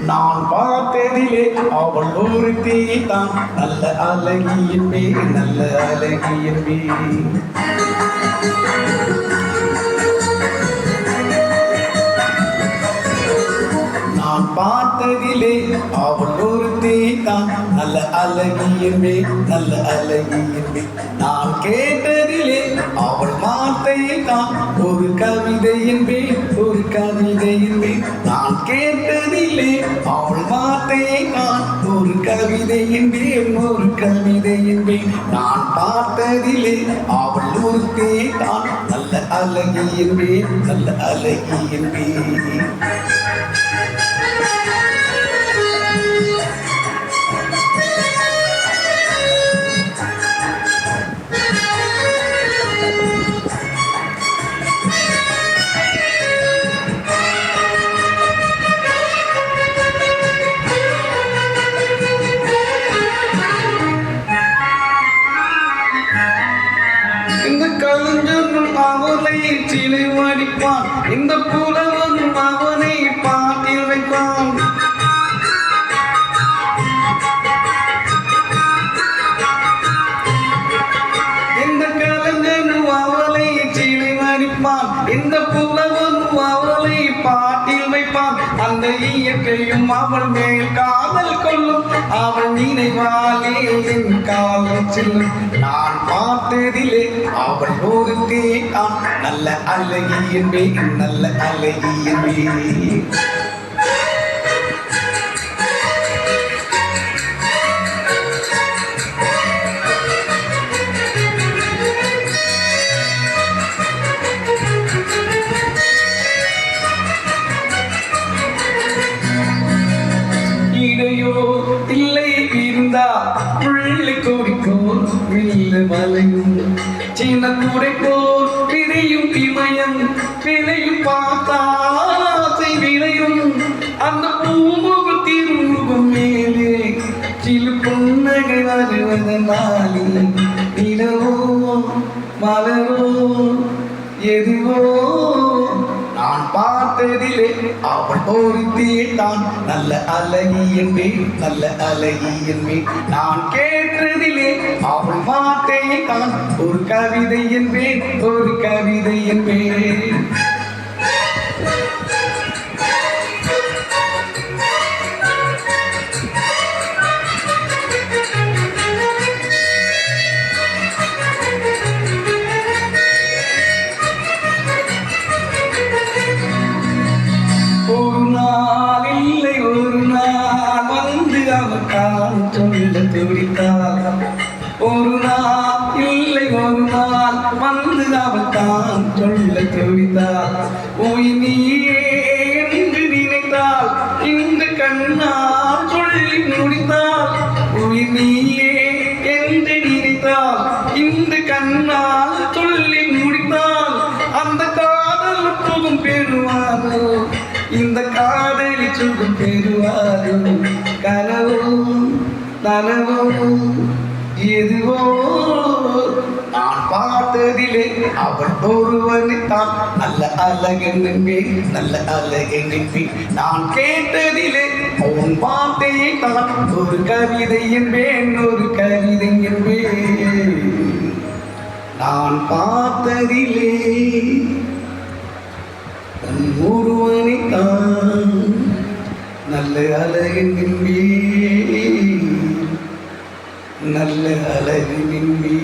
நான் பார்த்ததிலே அவள் ஒருத்தி தான் நல்ல அழகியன்பே நல்ல அழகியன்பே நான் பார்த்ததிலே அவள் ஒருத்தி தான் நல்ல அழகியன்பே நல்ல அழகியன்பே நான் கேட்டதிலே அவள் வார்த்தையை தான் ஒரு கவிதை என்பேன் ஒரு கவிதை என்பேன் நான் கேட்டதிலே அவள் வார்த்தையை தான் ஒரு கவிதை என்பேன் ஒரு கவிதை என்பேன் நான் பார்த்ததிலே அவள் ஒருத்தி தான் நல்ல அழகி என்பேன் நல்ல அழகி என்பேன் இந்த கலைஞனும் அவனை சிலை வடிப்பான் இந்த புலவனும் அவனை பாட்டில் வைப்பான் இந்த கலைஞனும் அவனை சிலை வடிப்பான் இந்த புலவனும் அவளை பாட்டில் வைப்பான் அந்த இயற்கையும் அவள் மேல் காதல் கொள்ளும் அவள் நினைவாலே என் காலம் செல்லும் நான் பார்த்ததிலே அவள் ஒருத்தி தான் நல்ல அழகி என்பேன் நல்ல அழகி என்பேன் இல்லை இருந்தா முள்ளை கொடிப்போர் வில்ல மலையும் சின்ன கூடை போர் பிரியும் இமயம் விளையும் பார்த்தாசை விளையும் அந்த பூமுக திருமுகம் மேலே சிறு புன்னகை வருவதனாலே நிலவோ மலரோ எதுவோ நான் பார்த்ததிலே அவள் ஒருத்தி தான் நல்ல அழகி என்பேன் நல்ல அழகி என்பேன் நான் கேட்டதிலே அவள் வார்த்தையை தான் ஒரு கவிதை என்பேன் ஒரு கவிதை என்பேன் சொல்ல துடித்தாள் ஒரு நாள் இல்லை ஒரு நாள் வந்து அவள் தான் சொல்ல துடித்தாள் ஓய் நீயே என்று நினைத்தாள் இந்த கண்ணால் சொல்லி முடித்தாள் ஓய் நீயே என்று நினைத்தாள் இந்த கண்ணால் சொல்லி முடித்தாள் அந்த காதல் சுகம் பெறுவாரோ இந்த காதலி சுகம் பெறுவாரோ கனவும் நனவும் எதுவோ நான் பார்த்ததிலே அவள் ஒருவனை தான் நல்ல அழகன் என்பேன் நல்ல அழகன் என்பேன் நான் கேட்டதிலே உன் வார்த்தையை தான் ஒரு கவிதை என்பேன் ஒரு கவிதை என்பேன் நான் பார்த்ததிலே உன் ஒருவனை தான் நல்ல அழகன் என்பேன் நல்ல அழகு நின்றி